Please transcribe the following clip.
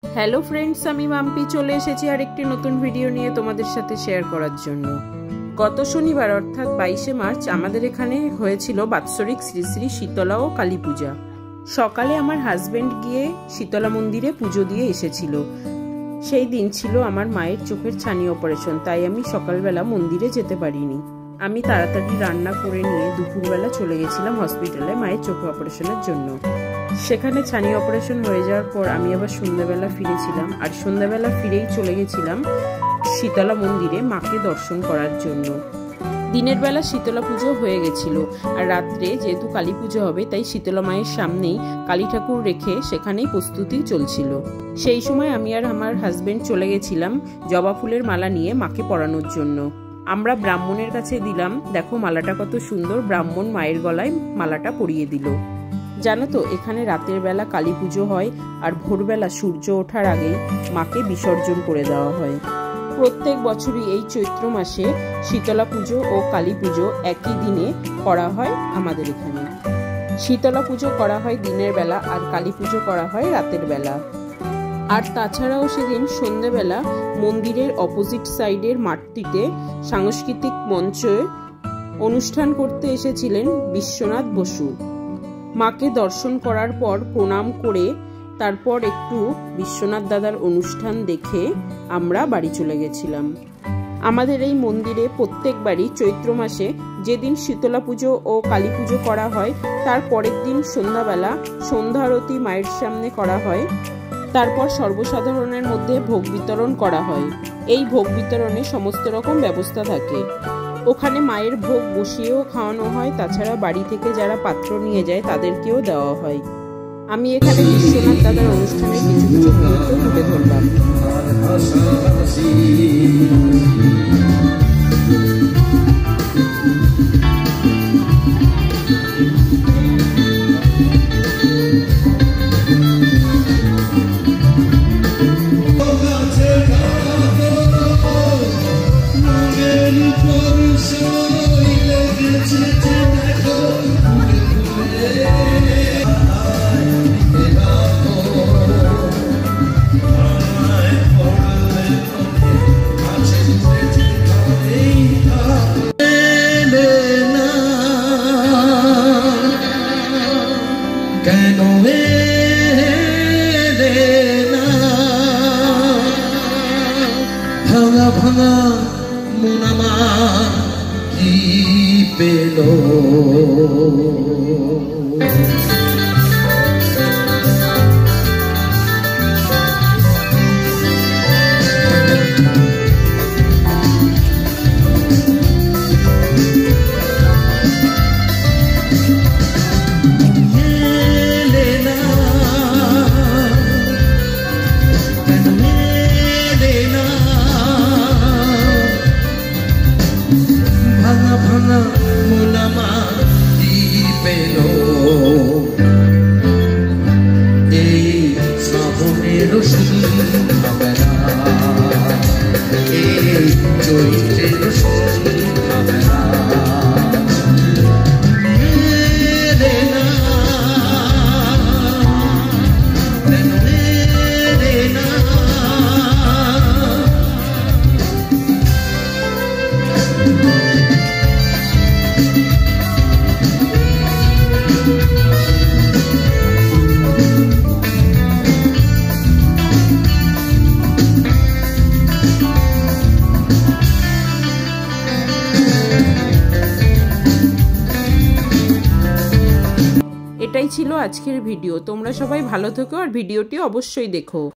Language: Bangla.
হ্যালো ফ্রেন্ডস, আমি মাম্পি চলে এসেছি আর একটি নতুন ভিডিও নিয়ে তোমাদের সাথে শেয়ার করার জন্য। গত শনিবার অর্থাৎ 22শে মার্চ আমাদের এখানে হয়েছিল বাৎসরিক শ্রী শ্রী শীতলা ও কালী পূজা। সকালে আমার হাজবেন্ড গিয়ে শীতলা মন্দিরে পুজো দিয়ে এসেছিল। সেই দিন ছিল আমার মায়ের চোখের ছানি অপারেশন, তাই আমি সকালবেলা মন্দিরে যেতে পারিনি। আমি তাড়াতাড়ি রান্না করে নিয়ে দুপুরবেলা চলে গেছিলাম হসপিটালে মায়ের চোখের অপারেশনের জন্য। সেখানে ছানি অপারেশন হয়ে যাওয়ার পর আমি আবার সন্ধ্যাবেলা ফিরেছিলাম, আর সন্ধ্যাবেলা ফিরেই চলে গেছিলাম শীতলা মন্দিরে মাকে দর্শন করার জন্য। দিনের বেলা শীতলা পুজো হয়ে গেছিল, আর রাত্রে যেহেতু কালী পুজো হবে তাই শীতলা মায়ের সামনেই কালী ঠাকুর রেখে সেখানেই প্রস্তুতি চলছিল। সেই সময় আমি আর আমার হাজবেন্ড চলে গেছিলাম জবা ফুলের মালা নিয়ে মাকে পরানোর জন্য। আমরা ব্রাহ্মণের কাছে দিলাম। দেখো মালাটা কত সুন্দর, ব্রাহ্মণ মায়ের গলায় মালাটা পরিয়ে দিল। জানো তো, এখানে রাতের বেলা কালী পুজো হয় আর ভোরবেলা সূর্য ওঠার আগেই মাকে বিসর্জন করে দেওয়া হয়। প্রত্যেক বছরই এই চৈত্র মাসে শীতলা পুজো ও কালী পুজো একই দিনে করা হয় আমাদের এখানে। শীতলা পুজো করা হয় দিনের বেলা আর কালী পুজো করা হয় রাতের বেলা। আর তাছাড়াও সেদিন সন্ধ্যেবেলা মন্দিরের অপোজিট সাইডের মাঠটিতে সাংস্কৃতিক মঞ্চে অনুষ্ঠান করতে এসেছিলেন বিশ্বনাথ বসু। মাকে দর্শন করার পর প্রণাম করে তারপর একটু বিশ্বনাথ দাদার অনুষ্ঠান দেখে আমরা বাড়ি চলে গেছিলাম। আমাদের এই মন্দিরে প্রত্যেকবারই চৈত্র মাসে যেদিন শীতলা পুজো ও কালী পুজো করা হয় তার পরের দিন সন্ধ্যাবেলা সন্ধ্যা আরতি মায়ের সামনে করা হয়। তারপর সর্বসাধারণের মধ্যে ভোগ বিতরণ করা হয়। এই ভোগ বিতরণে সমস্ত রকম ব্যবস্থা থাকে। ওখানে মায়ের ভোগ বসিয়েও খাওয়ানো হয়, তাছাড়া বাড়ি থেকে যারা পাত্র নিয়ে যায় তাদেরকেও দেওয়া হয়। আমি এখানে বিশ্বনাথ দাদার অনুষ্ঠানের কিছু কিছু মুহূর্ত তুলে ধরলাম। ভাঙা ভাঙা মুনামা কি পেল, এটাই ছিল আজকের ভিডিও। তোমরা সবাই ভালো থেকো আর ভিডিওটি অবশ্যই দেখো।